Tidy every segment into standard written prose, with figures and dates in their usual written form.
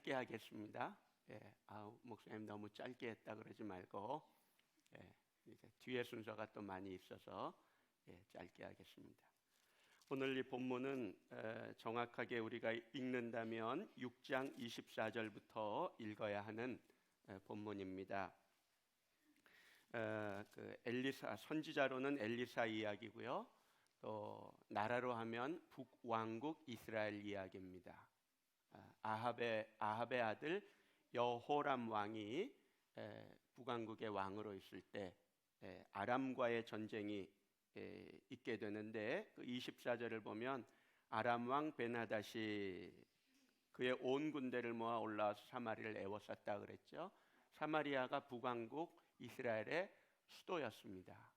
짧게 하겠습니다. 목사님 너무 짧게 했다 그러지 말고 이제 뒤에 순서가 또 많이 있어서 짧게 하겠습니다. 오늘 이 본문은 정확하게 우리가 읽는다면 6장 24절부터 읽어야 하는 본문입니다. 엘리사 선지자로는 엘리사 이야기고요. 또 나라로 하면 북왕국 이스라엘 이야기입니다. 아합의 아들 여호람 왕이 북왕국의 왕으로 있을 때 아람과의 전쟁이 있게 되는데 그 24절을 보면 아람 왕 베나닷이 그의 온 군대를 모아 올라와서 사마리아를 에워쌌다 그랬죠. 사마리아가 북왕국 이스라엘의 수도였습니다.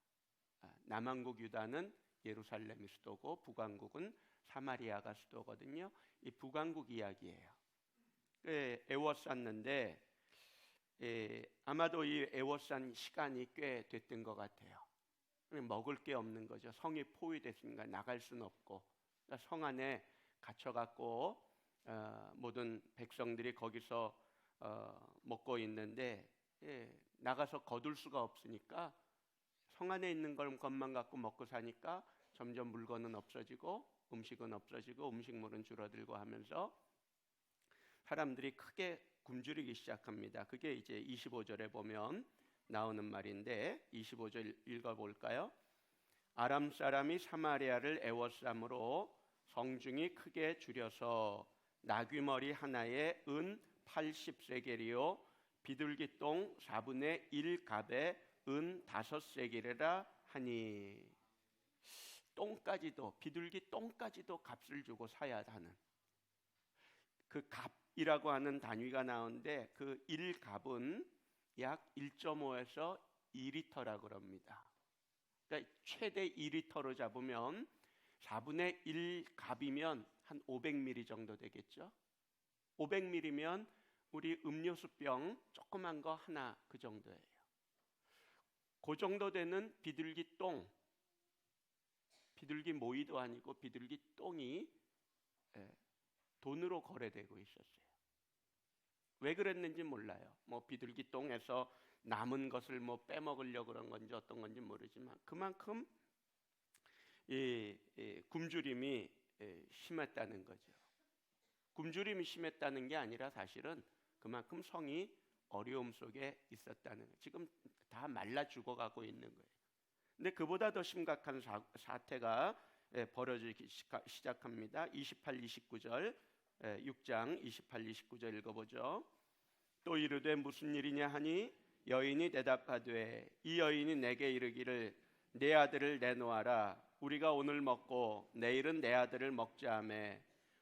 남왕국 유다는 예루살렘이 수도고 북왕국은 사마리아가 수도거든요. 이 북왕국 이야기예요. 에워쌌는데 아마도 이 에워싼 시간이 꽤 됐던 것 같아요. 먹을 게 없는 거죠. 성이 포위됐으니까 나갈 수는 없고 성 안에 갇혀갖고 모든 백성들이 거기서 먹고 있는데 나가서 거둘 수가 없으니까 성 안에 있는 것만 갖고 먹고 사니까 점점 물건은 없어지고 음식은 없어지고 음식물은 줄어들고 하면서 사람들이 크게 굶주리기 시작합니다. 그게 이제 25절에 보면 나오는 말인데 25절 읽어볼까요? 아람 사람이 사마리아를 에워싸므로 성중이 크게 줄여서 나귀머리 하나에 은 80세겔이요 비둘기똥 4분의 1갑에 은 5세겔이라 하니 똥까지도 비둘기 똥까지도 값을 주고 사야 하는 그 값이라고 하는 단위가 나오는데 그 1갑은 약 1.5에서 2리터라고 합니다. 그러니까 최대 2리터로 잡으면 4분의 1갑이면 한 500ml 정도 되겠죠. 500ml면 우리 음료수병 조그만 거 하나 그 정도예요. 그 정도 되는 비둘기 똥, 비둘기 모이도 아니고 비둘기 똥이 돈으로 거래되고 있었어요. 왜 그랬는지 몰라요. 뭐 비둘기 똥에서 남은 것을 뭐 빼먹으려고 그런 건지 어떤 건지 모르지만 그만큼 굶주림이 심했다는 거죠. 굶주림이 심했다는 게 아니라 사실은 그만큼 성이 어려움 속에 있었다는 거예요. 지금 다 말라 죽어가고 있는 거예요. 근데 그보다 더 심각한 사태가 벌어지기 시작합니다. 28, 29절 6장 28, 29절 읽어보죠. 또 이르되 무슨 일이냐 하니 여인이 대답하되 이 여인이 내게 이르기를 내 아들을 내놓아라. 우리가 오늘 먹고 내일은 내 아들을 먹자 하며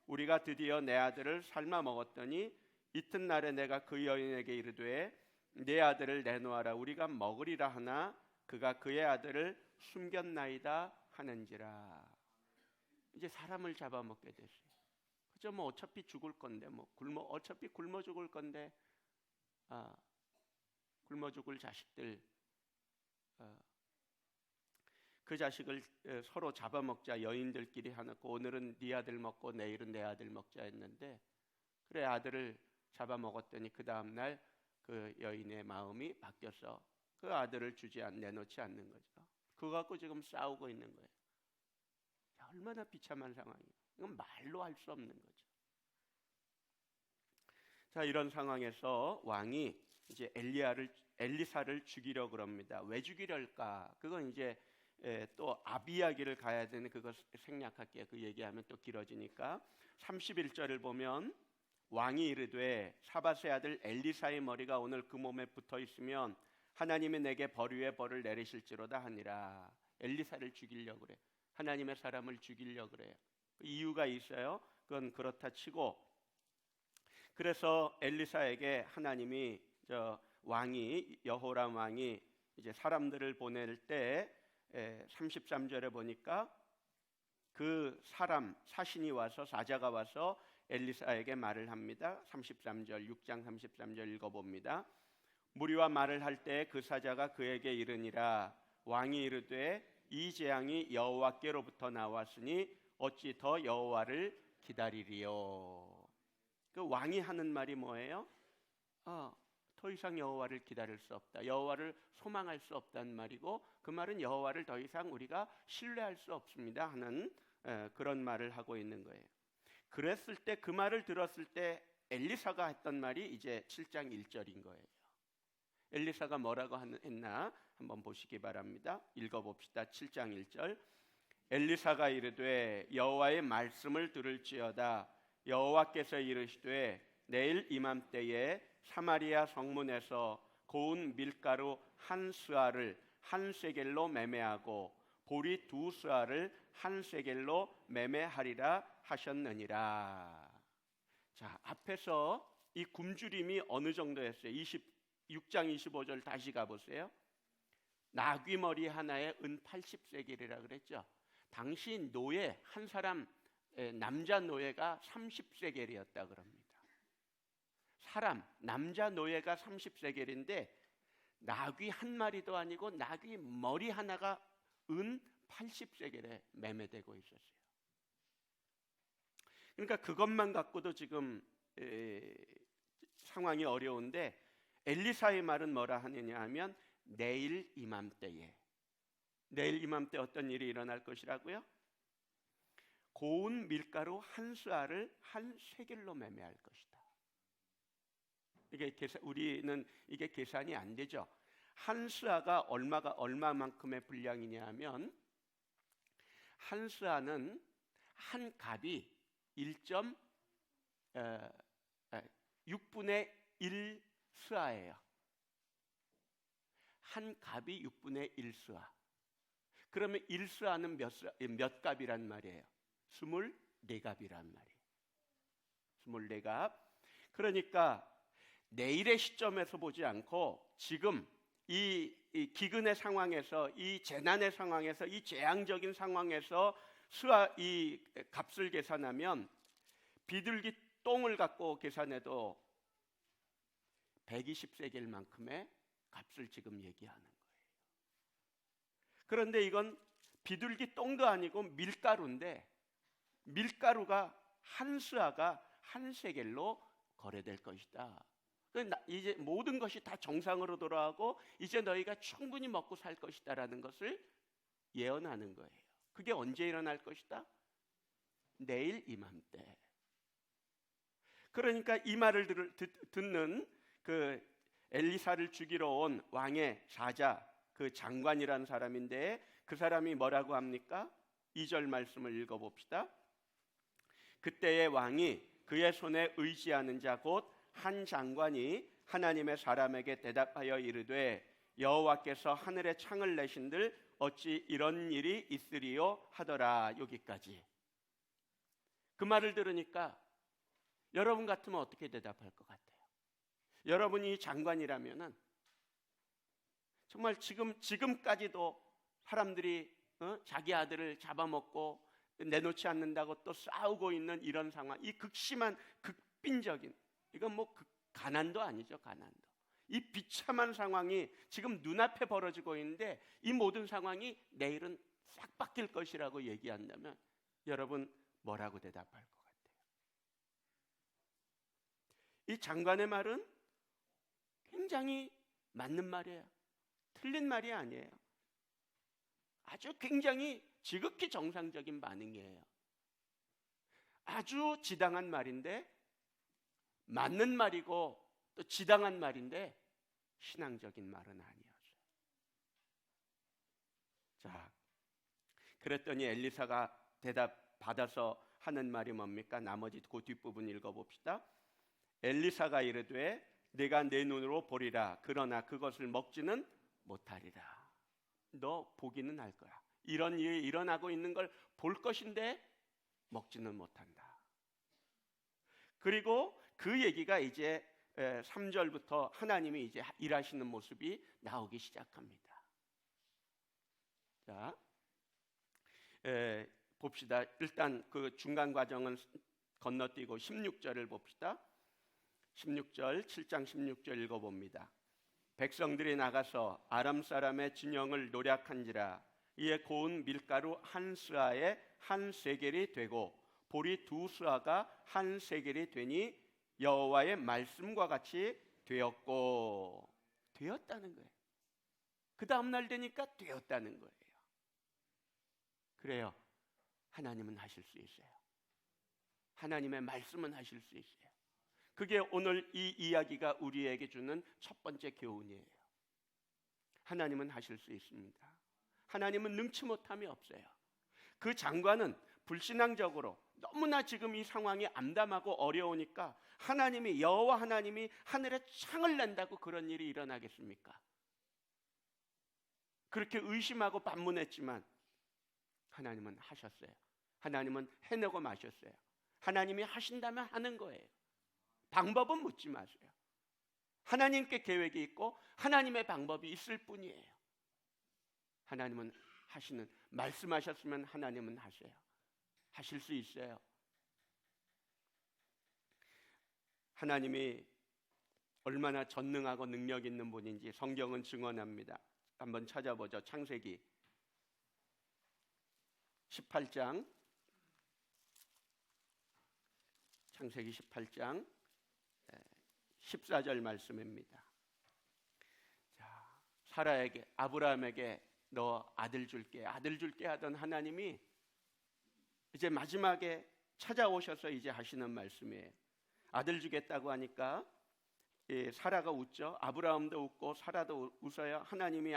우리가 드디어 내 아들을 삶아 먹었더니 이튿날에 내가 그 여인에게 이르되 내 아들을 내놓아라. 우리가 먹으리라 하나 그가 그의 아들을 숨겼나이다 하는지라. 이제 사람을 잡아먹게 됐어요. 그죠? 뭐 어차피 죽을 건데 어차피 굶어 죽을 건데 굶어 죽을 자식들 그 자식을 서로 잡아먹자. 여인들끼리 해놓고 오늘은 네 아들 먹고 내일은 내 아들 먹자 했는데 그래 아들을 잡아먹었더니 그 다음날 그 여인의 마음이 바뀌어서 그 아들을 내놓지 않는 거죠. 그거 갖고 지금 싸우고 있는 거예요. 얼마나 비참한 상황이에요. 이건 말로 할 수 없는 거죠. 자, 이런 상황에서 왕이 이제 엘리사를 죽이려고 그럽니다. 왜 죽이려까? 그건 이제 또 앞 이야기를 가야 되는 그거 생략할게요. 그 얘기하면 또 길어지니까 31절을 보면 왕이 이르되 사밧의 아들 엘리사의 머리가 오늘 그 몸에 붙어 있으면 하나님이 내게 벌 위에 벌을 내리실지로다 하니라. 엘리사를 죽이려고 그래. 하나님의 사람을 죽이려고 그래요. 이유가 있어요. 그건 그렇다 치고 그래서 엘리사에게 하나님이 여호람 왕이 이제 사람들을 보낼 때 33절에 보니까 그 사신이 와서 사자가 와서 엘리사에게 말을 합니다. 33절 6장 33절 읽어봅니다. 무리와 말을 할 때 그 사자가 그에게 이르니라. 왕이 이르되 이 재앙이 여호와께로부터 나왔으니 어찌 더 여호와를 기다리리요. 그 왕이 하는 말이 뭐예요? 더 이상 여호와를 기다릴 수 없다. 여호와를 소망할 수 없다는 말이고, 그 말은 여호와를 더 이상 우리가 신뢰할 수 없습니다 하는 그런 말을 하고 있는 거예요. 그랬을 때, 그 말을 들었을 때 엘리사가 했던 말이 이제 7장 1절인 거예요. 엘리사가 뭐라고 했나 한번 보시기 바랍니다. 읽어봅시다. 7장 1절. 엘리사가 이르되 여호와의 말씀을 들을지어다. 여호와께서 이르시되 내일 이맘때에 사마리아 성문에서 고운 밀가루 한 스아를 한 세겔로 매매하고 보리 두 스아를 한 세겔로 매매하리라 하셨느니라. 자, 앞에서 이 굶주림이 어느 정도였어요? 26장 25절 다시 가보세요. 나귀 머리 하나에 은 80세겔이라 그랬죠. 당시 노예 한 사람, 남자 노예가 30세겔이었다 그럽니다. 사람, 남자 노예가 30세겔인데 나귀 한 마리도 아니고 나귀 머리 하나가 은 80세겔에 매매되고 있었어요. 그러니까 그것만 갖고도 지금 상황이 어려운데, 엘리사의 말은 뭐라 하느냐 하면 내일 이맘때에, 내일 이맘때 어떤 일이 일어날 것이라고요? 고운 밀가루 한 스아를 한 세겔로 매매할 것이다. 이게 우리는 이게 계산이 안 되죠. 한 스아가 얼마만큼의 분량이냐 하면, 한 스아는 한 갑이 6분의 1 스아예요. 한 갑이 6분의 1 스아. 그러면 1 스아는 몇 갑이란 말이에요? 24갑이란 말이에요. 24갑. 그러니까 내일의 시점에서 보지 않고 지금 이 기근의 상황에서, 이 재난의 상황에서, 이 재앙적인 상황에서 이 값을 계산하면 비둘기 똥을 갖고 계산해도 120세겔만큼의 값을 지금 얘기하는 거예요. 그런데 이건 비둘기 똥도 아니고 밀가루인데, 밀가루가 한 스아가 한 세겔로 거래될 것이다. 이제 모든 것이 다 정상으로 돌아가고 이제 너희가 충분히 먹고 살 것이다라는 것을 예언하는 거예요. 그게 언제 일어날 것이다? 내일 이맘때. 그러니까 이 말을 듣는 그 엘리사를 죽이러 온 왕의 사자, 그 장관이라는 사람인데, 그 사람이 뭐라고 합니까? 2절 말씀을 읽어봅시다. 그때의 왕이 그의 손에 의지하는 자 곧 한 장관이 하나님의 사람에게 대답하여 이르되 여호와께서 하늘에 창을 내신들 어찌 이런 일이 있으리요 하더라. 여기까지. 그 말을 들으니까 여러분 같으면 어떻게 대답할 것 같아요? 여러분이 장관이라면은 정말 지금까지도 사람들이 자기 아들을 잡아먹고 내놓지 않는다고 또 싸우고 있는 이런 상황, 이 극심한 극빈적인, 이건 뭐 가난도 아니죠. 가난도. 이 비참한 상황이 지금 눈앞에 벌어지고 있는데, 이 모든 상황이 내일은 싹 바뀔 것이라고 얘기한다면 여러분 뭐라고 대답할 것 같아요? 이 장관의 말은 굉장히 맞는 말이에요. 틀린 말이 아니에요. 아주 굉장히 지극히 정상적인 반응이에요. 아주 지당한 말인데, 맞는 말이고 또 지당한 말인데 신앙적인 말은 아니었어요. 자, 그랬더니 엘리사가 대답 받아서 하는 말이 뭡니까? 나머지 그 뒷부분 읽어봅시다. 엘리사가 이르되 내가 내 눈으로 보리라. 그러나 그것을 먹지는 못하리라. 너 보기는 할 거야. 이런 일이 일어나고 있는 걸 볼 것인데 먹지는 못한다. 그리고 그 얘기가 이제 3절부터 하나님이 이제 일하시는 모습이 나오기 시작합니다. 자, 봅시다. 일단 그 중간 과정은 건너뛰고 16절을 봅시다. 16절, 7장 16절 읽어봅니다. 백성들이 나가서 아람 사람의 진영을 노략한지라. 이에 고운 밀가루 한 스아에 한 세겔이 되고 보리 두 스아가 한 세겔이 되니 여호와의 말씀과 같이 되었다는 거예요. 그 다음날 되니까 되었다는 거예요. 그래요. 하나님은 하실 수 있어요. 하나님의 말씀은 하실 수 있어요. 그게 오늘 이 이야기가 우리에게 주는 첫 번째 교훈이에요. 하나님은 하실 수 있습니다. 하나님은 능치 못함이 없어요. 그 장관은 불신앙적으로 너무나 지금 이 상황이 암담하고 어려우니까 하나님이, 여호와 하나님이 하늘에 창을 낸다고 그런 일이 일어나겠습니까? 그렇게 의심하고 반문했지만 하나님은 하셨어요. 하나님은 해내고 마셨어요. 하나님이 하신다면 하는 거예요. 방법은 묻지 마세요. 하나님께 계획이 있고 하나님의 방법이 있을 뿐이에요. 하나님은 하시는, 말씀하셨으면 하나님은 하세요. 하실 수 있어요. 하나님이 얼마나 전능하고 능력 있는 분인지 성경은 증언합니다. 한번 찾아보죠. 창세기 18장, 창세기 18장 14절 말씀입니다. 자, 사라에게, 아브라함에게 너 아들 줄게, 아들 줄게 하던 하나님이 이제 마지막에 찾아오셔서 이제 하시는 말씀이에요. 아들 주겠다고 하니까 사라가 웃죠. 아브라함도 웃고 사라도 웃어요. 하나님이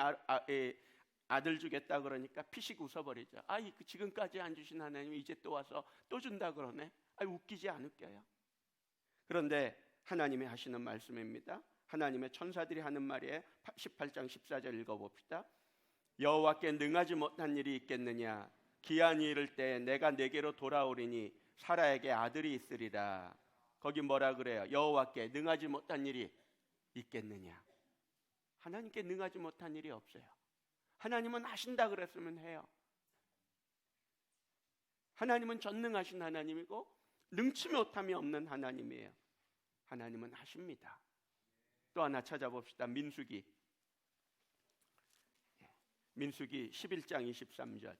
아들 주겠다 그러니까 피식 웃어버리죠. 지금까지 안 주신 하나님이 이제 또 와서 또 준다 그러네. 웃기지 않을까요? 그런데 하나님이 하시는 말씀입니다. 하나님의 천사들이 하는 말이에요. 18장 14절 읽어봅시다. 여호와께 능하지 못한 일이 있겠느냐? 기한이 이를 때 내가 내게로 돌아오리니 사라에게 아들이 있으리라. 거기 뭐라 그래요? 여호와께 능하지 못한 일이 있겠느냐? 하나님께 능하지 못한 일이 없어요. 하나님은 하신다 그랬으면 해요. 하나님은 전능하신 하나님이고 능치 못함이 없는 하나님이에요. 하나님은 하십니다. 또 하나 찾아봅시다. 민수기 11장 23절.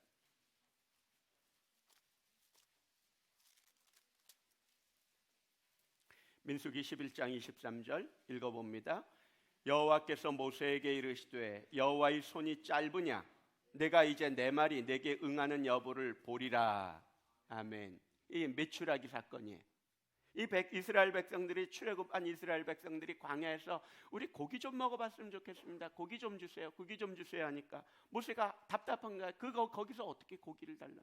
민수기 11장 23절 읽어봅니다. 여호와께서 모세에게 이르시되 여호와의 손이 짧으냐? 내가 이제 내 말이 내게 응하는 여부를 보리라. 아멘. 이 메추라기 사건이에요. 이스라엘 백성들이, 출애굽한 이스라엘 백성들이 광야에서 우리 고기 좀 먹어봤으면 좋겠습니다. 고기 좀 주세요. 고기 좀 주세요 하니까 모세가 답답한가? 거기서 어떻게 고기를 달라?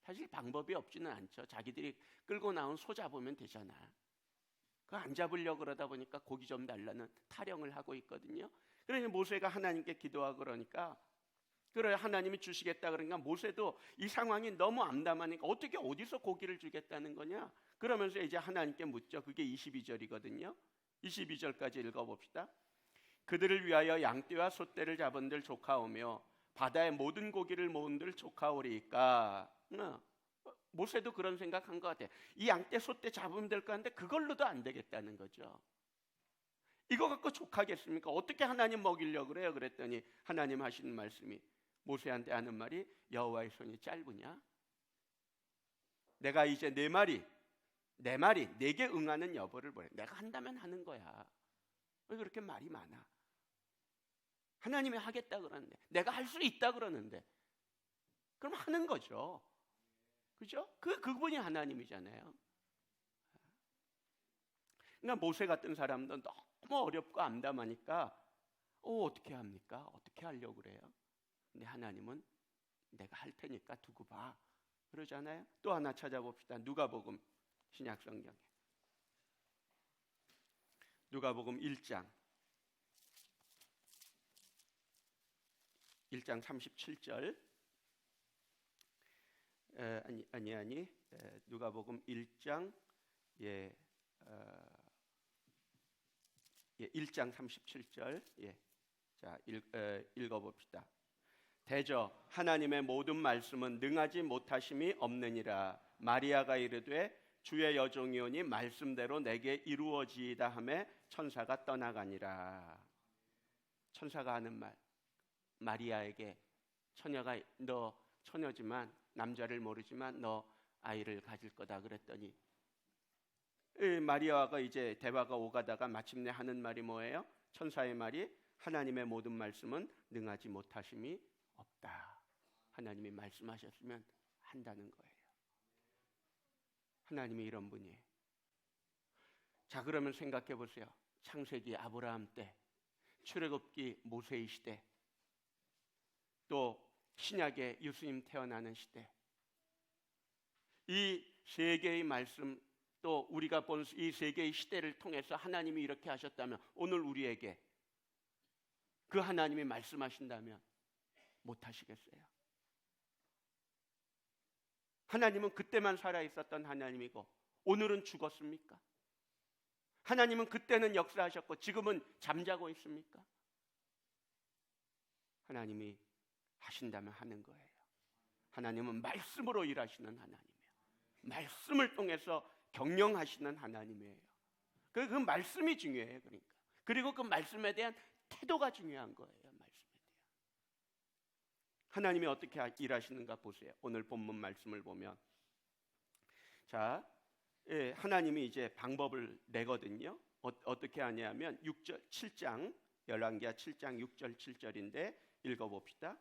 사실 방법이 없지는 않죠. 자기들이 끌고 나온 소 잡으면 되잖아. 그거 안 잡으려고 그러다 보니까 고기 좀 달라는 타령을 하고 있거든요. 그러니 모세가 하나님께 기도하고 그러니까, 그래 하나님이 주시겠다 그러니까 모세도 이 상황이 너무 암담하니까 어떻게 어디서 고기를 주겠다는 거냐? 그러면서 이제 하나님께 묻죠. 그게 22절이거든요. 22절까지 읽어봅시다. 그들을 위하여 양떼와 소떼를 잡은들 조카오며 바다의 모든 고기를 모은들 조카오리까. 모세도 그런 생각한 것 같아요. 이 양떼 소떼 잡으면 될 거 같은데 그걸로도 안 되겠다는 거죠. 이거 갖고 족하겠습니까? 어떻게 하나님 먹이려고 그래요? 그랬더니 하나님 하시는 말씀이, 모세한테 하는 말이 여호와의 손이 짧으냐? 내가 이제 내 말이 내게 응하는 여부를 보래. 내가 한다면 하는 거야. 왜 그렇게 말이 많아? 하나님이 하겠다 그러는데, 내가 할 수 있다 그러는데, 그럼 하는 거죠. 그죠? 그분이 하나님이잖아요. 그러니까 모세 같은 사람도 너무 어렵고 암담하니까 어떻게 합니까? 어떻게 하려고 그래요? 근데 하나님은 내가 할 테니까 두고 봐 그러잖아요. 또 하나 찾아봅시다. 누가복음 신약성경에 누가복음 1장 37절. 누가복음 1장 1장 37절. 자, 읽어봅시다. 대저 하나님의 모든 말씀은 능하지 못하심이 없느니라. 마리아가 이르되 주의 여종이오니 말씀대로 내게 이루어지이다 하매 천사가 떠나가니라. 천사가 하는 말, 마리아에게, 처녀가, 너 처녀지만 남자를 모르지만 너 아이를 가질 거다 그랬더니 마리아가 이제 대화가 오가다가 마침내 하는 말이 뭐예요? 천사의 말이 하나님의 모든 말씀은 능하지 못하심이 없다. 하나님이 말씀하셨으면 한다는 거예요. 하나님이 이런 분이에요. 자, 그러면 생각해 보세요. 창세기 아브라함 때, 출애굽기 모세의 시대, 또 신약의 예수님 태어나는 시대, 이 세 개의 말씀, 또 우리가 본 이 세 개의 시대를 통해서 하나님이 이렇게 하셨다면 오늘 우리에게 그 하나님이 말씀하신다면 못하시겠어요? 하나님은 그때만 살아있었던 하나님이고 오늘은 죽었습니까? 하나님은 그때는 역사하셨고 지금은 잠자고 있습니까? 하나님이 하신다면 하는 거예요. 하나님은 말씀으로 일하시는 하나님이에요. 말씀을 통해서 경영하시는 하나님이에요. 그 말씀이 중요해요. 그러니까. 그리고 그 말씀에 대한 태도가 중요한 거예요. 말씀에 대한. 하나님이 어떻게 일하시는가 보세요. 오늘 본문 말씀을 보면, 자, 하나님이 이제 방법을 내거든요. 어떻게 하냐면 6절 7장 열왕기하 7장 6절 7절인데 읽어봅시다.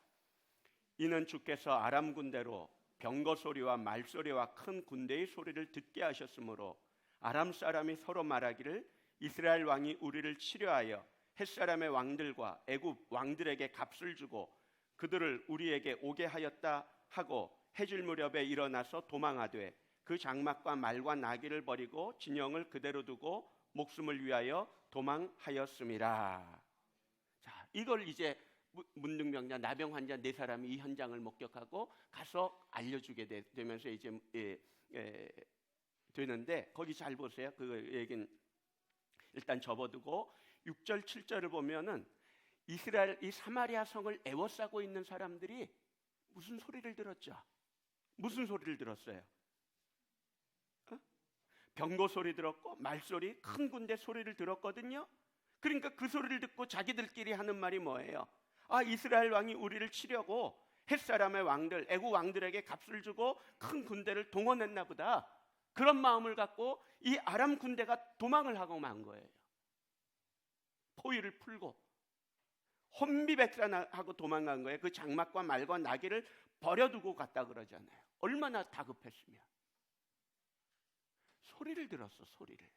이는 주께서 아람 군대로 병거 소리와 말소리와 큰 군대의 소리를 듣게 하셨으므로 아람 사람이 서로 말하기를 이스라엘 왕이 우리를 치려하여 햇사람의 왕들과 애굽 왕들에게 값을 주고 그들을 우리에게 오게 하였다 하고 해질 무렵에 일어나서 도망하되 그 장막과 말과 나귀를 버리고 진영을 그대로 두고 목숨을 위하여 도망하였음이라. 자, 이걸 이제 문둥병자 나병 환자 4사람이 이 현장을 목격하고 가서 알려주게 되면서 이제 되는데, 거기 잘 보세요. 그 얘기는 일단 접어두고 6절 7절을 보면은 이스라엘 이 사마리아 성을 애워싸고 있는 사람들이 무슨 소리를 들었죠? 무슨 소리를 들었어요? 병거 소리 들었고 말소리, 큰 군대 소리를 들었거든요. 그러니까 그 소리를 듣고 자기들끼리 하는 말이 뭐예요? 아, 이스라엘 왕이 우리를 치려고 햇사람의 왕들, 애국 왕들에게 값을 주고 큰 군대를 동원했나 보다. 그런 마음을 갖고 이 아람 군대가 도망을 하고 만 거예요. 포위를 풀고 혼비백산하고 도망간 거예요. 그 장막과 말과 나귀를 버려두고 갔다 그러잖아요. 얼마나 다급했으면. 소리를 들었어, 소리를.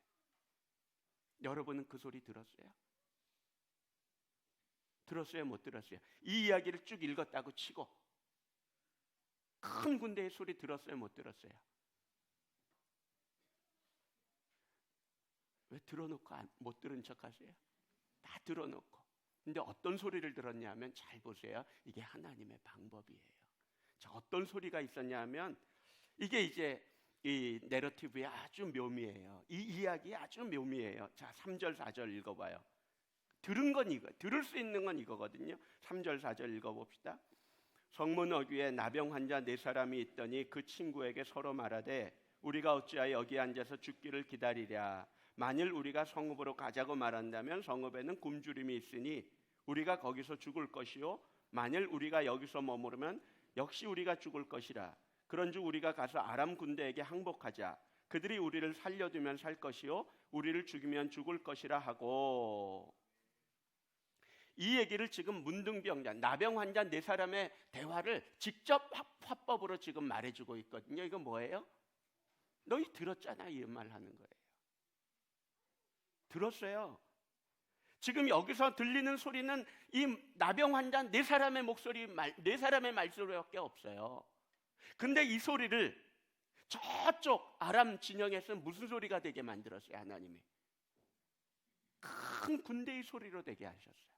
여러분은 그 소리 들었어요? 들었어요, 못 들었어요? 이 이야기를 쭉 읽었다고 치고 큰 군대의 소리 들었어요, 못 들었어요? 왜 들어놓고 못 들은 척 하세요? 다 들어놓고. 근데 어떤 소리를 들었냐 하면 잘 보세요. 이게 하나님의 방법이에요. 자, 어떤 소리가 있었냐 하면 이게 이제 이 내러티브의 아주 묘미예요. 이 이야기의 아주 묘미예요. 자, 3절 4절 읽어봐요. 들은 건 이거, 들을 수 있는 건 이거거든요. 3절 4절 읽어봅시다. 성문 어귀에 나병 환자 4사람이 있더니 그 친구에게 서로 말하되 우리가 어찌하여 여기 앉아서 죽기를 기다리랴. 만일 우리가 성읍으로 가자고 말한다면 성읍에는 굶주림이 있으니 우리가 거기서 죽을 것이요 만일 우리가 여기서 머무르면 역시 우리가 죽을 것이라. 그런즉 우리가 가서 아람 군대에게 항복하자. 그들이 우리를 살려두면 살 것이요 우리를 죽이면 죽을 것이라 하고. 이 얘기를 지금 문둥병자, 나병 환자 4사람의 대화를 직접 화법으로 지금 말해주고 있거든요. 이거 뭐예요? 너희 들었잖아, 이 말 하는 거예요. 들었어요. 지금 여기서 들리는 소리는 이 나병 환자 4사람의 목소리, 4사람의 말소리밖에 없어요. 근데 이 소리를 저쪽 아람 진영에서 무슨 소리가 되게 만들었어요? 하나님이 큰 군대의 소리로 되게 하셨어요.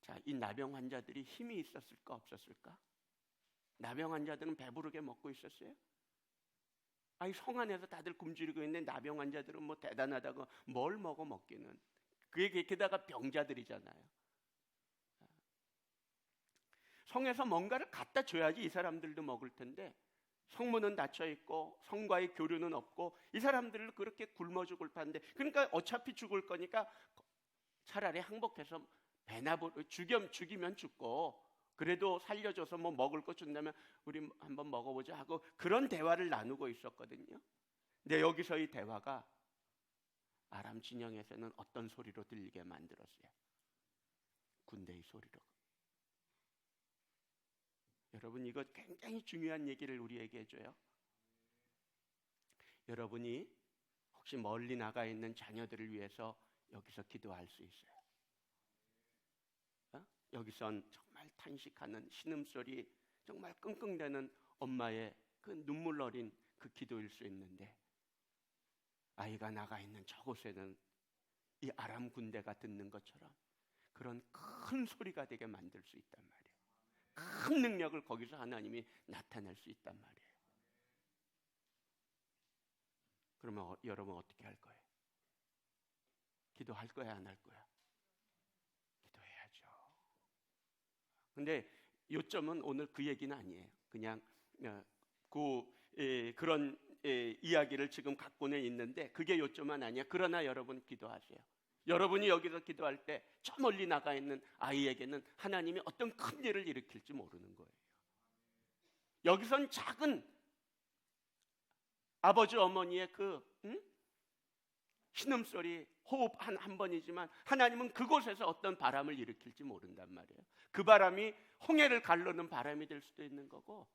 자, 이 나병 환자들이 힘이 있었을까 없었을까? 나병 환자들은 배부르게 먹고 있었어요? 아니, 성 안에서 다들 굶주리고 있는데 나병 환자들은 뭐 대단하다고 뭘 먹어 먹기는. 그게 게다가 병자들이잖아요. 성에서 뭔가를 갖다 줘야지 이 사람들도 먹을 텐데 성문은 닫혀 있고 성과의 교류는 없고 이 사람들을 그렇게 굶어 죽을 판데, 그러니까 어차피 죽을 거니까 차라리 항복해서 배나 죽이면 죽고 그래도 살려줘서 뭐 먹을 거 준다면 우리 한번 먹어보자 하고 그런 대화를 나누고 있었거든요. 근데 여기서 이 대화가 아람 진영에서는 어떤 소리로 들리게 만들었어요? 군대의 소리로. 여러분, 이거 굉장히 중요한 얘기를 우리에게 해줘요. 여러분이 혹시 멀리 나가 있는 자녀들을 위해서 여기서 기도할 수 있어요. 여기선 정말 탄식하는 신음소리, 정말 끙끙대는 엄마의 그 눈물 어린 그 기도일 수 있는데, 아이가 나가 있는 저곳에는 이 아람 군대가 듣는 것처럼 그런 큰 소리가 되게 만들 수 있단 말이에요. 큰 능력을 거기서 하나님이 나타낼 수 있단 말이에요. 그러면 여러분 어떻게 할 거예요? 기도할 거야, 안 할 거야? 기도해야죠. 근데 요점은 오늘 그 얘기는 아니에요. 그냥 그런 이야기를 지금 갖고는 있는데 그게 요점은 아니야. 그러나 여러분 기도하세요. 여러분이 여기서 기도할 때 저 멀리 나가 있는 아이에게는 하나님이 어떤 큰 일을 일으킬지 모르는 거예요. 여기선 작은 아버지 어머니의 그 신음소리, 호흡 한 번이지만 하나님은 그곳에서 어떤 바람을 일으킬지 모른단 말이에요. 그 바람이 홍해를 가르는 바람이 될 수도 있는 거고,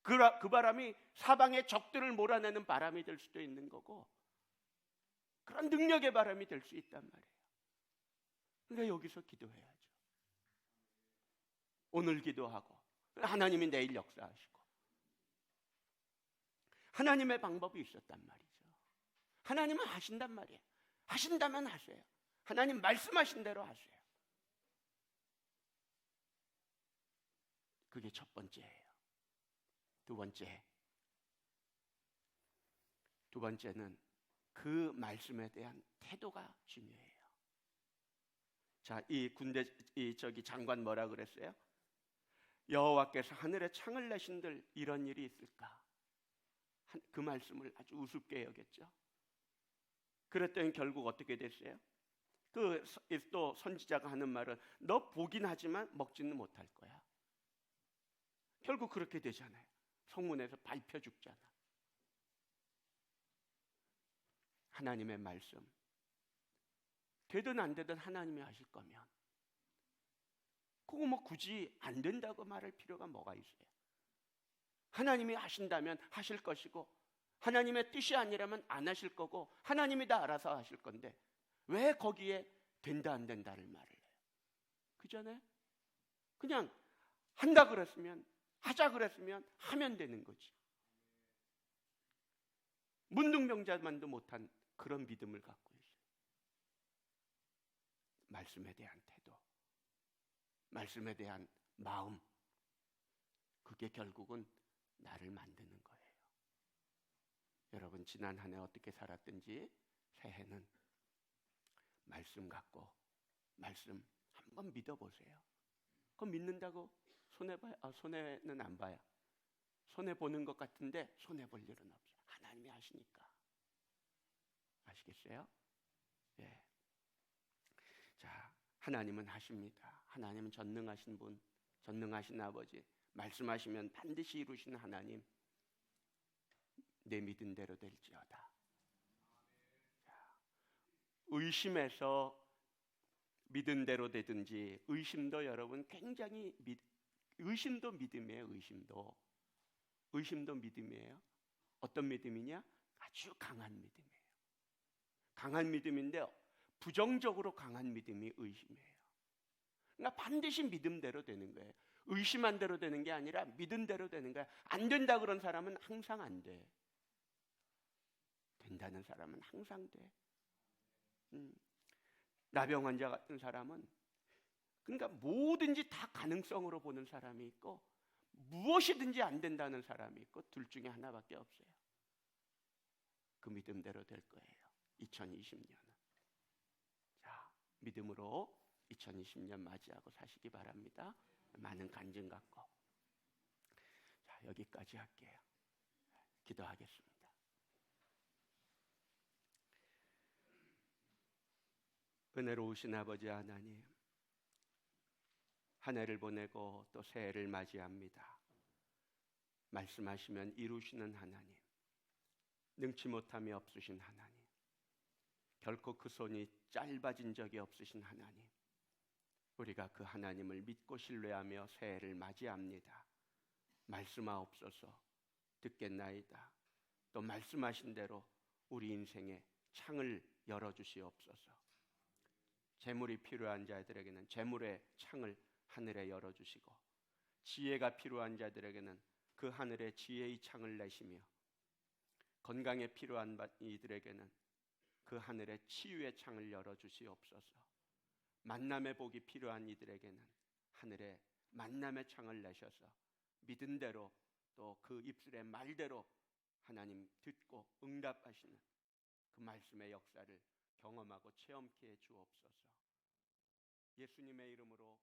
그 바람이 사방의 적들을 몰아내는 바람이 될 수도 있는 거고, 그런 능력의 바람이 될 수 있단 말이에요. 그러니까 여기서 기도해야죠. 오늘 기도하고 하나님이 내일 역사하시고, 하나님의 방법이 있었단 말이죠. 하나님은 하신단 말이에요. 하신다면 하세요. 하나님 말씀하신 대로 하세요. 그게 첫 번째예요. 두 번째는 그 말씀에 대한 태도가 중요해요. 자, 이 장관 뭐라 그랬어요? 여호와께서 하늘에 창을 내신들 이런 일이 있을까? 그 말씀을 아주 우습게 여겼죠. 그랬더니 결국 어떻게 됐어요? 또 선지자가 하는 말은 너 보긴 하지만 먹지는 못할 거야. 결국 그렇게 되잖아요. 성문에서 밟혀 죽잖아. 하나님의 말씀 되든 안 되든 하나님이 하실 거면 그거 뭐 굳이 안 된다고 말할 필요가 뭐가 있어요? 하나님이 하신다면 하실 것이고, 하나님의 뜻이 아니라면 안 하실 거고, 하나님이 다 알아서 하실 건데 왜 거기에 된다 안 된다를 말을 해요? 그잖아요. 그냥 한다 그랬으면, 하자 그랬으면 하면 되는 거지. 문둥병자만도 못한 그런 믿음을 갖고 있어요. 말씀에 대한 태도, 말씀에 대한 마음, 그게 결국은 나를 만드는 거예요. 여러분 지난 한 해 어떻게 살았든지 새해는 말씀 갖고 말씀 한번 믿어보세요. 그거 믿는다고 손해봐요? 손해는 안 봐요. 손해보는 것 같은데 손해볼 일은 없어요. 하나님이 하시니까. 아시겠어요? 예. 자, 하나님은 하십니다. 하나님은 전능하신 분, 전능하신 아버지, 말씀하시면 반드시 이루시는 하나님, 내 믿은 대로 될지어다. 자, 의심해서 믿은 대로 되든지, 의심도 여러분 굉장히 의심도 믿음이에요. 의심도 믿음이에요. 어떤 믿음이냐? 아주 강한 믿음이에요. 강한 믿음인데 부정적으로 강한 믿음이 의심이에요. 그러니까 반드시 믿음대로 되는 거예요. 의심한 대로 되는 게 아니라 믿은 대로 되는 거야. 안 된다 그런 사람은 항상 안 돼. 된다는 사람은 항상 돼. 나병 환자 같은 사람은 그러니까 뭐든지 다 가능성으로 보는 사람이 있고 무엇이든지 안 된다는 사람이 있고 둘 중에 하나밖에 없어요. 그 믿음대로 될 거예요. 2020년은. 자, 믿음으로 2020년 맞이하고 사시기 바랍니다. 많은 간증 갖고. 자, 여기까지 할게요. 기도하겠습니다. 은혜로우신 아버지 하나님, 한 해를 보내고 또 새해를 맞이합니다. 말씀하시면 이루시는 하나님, 능치 못함이 없으신 하나님, 결코 그 손이 짧아진 적이 없으신 하나님, 우리가 그 하나님을 믿고 신뢰하며 새해를 맞이합니다. 말씀하옵소서. 듣겠나이다. 또 말씀하신 대로 우리 인생의 창을 열어주시옵소서. 재물이 필요한 자들에게는 재물의 창을 하늘에 열어주시고, 지혜가 필요한 자들에게는 그 하늘의 지혜의 창을 내시며, 건강에 필요한 이들에게는 그 하늘의 치유의 창을 열어주시옵소서. 만남의 복이 필요한 이들에게는 하늘의 만남의 창을 내셔서 믿은 대로 또 그 입술의 말대로 하나님 듣고 응답하시는 그 말씀의 역사를 경험하고 체험케 해 주옵소서. 예수님의 이름으로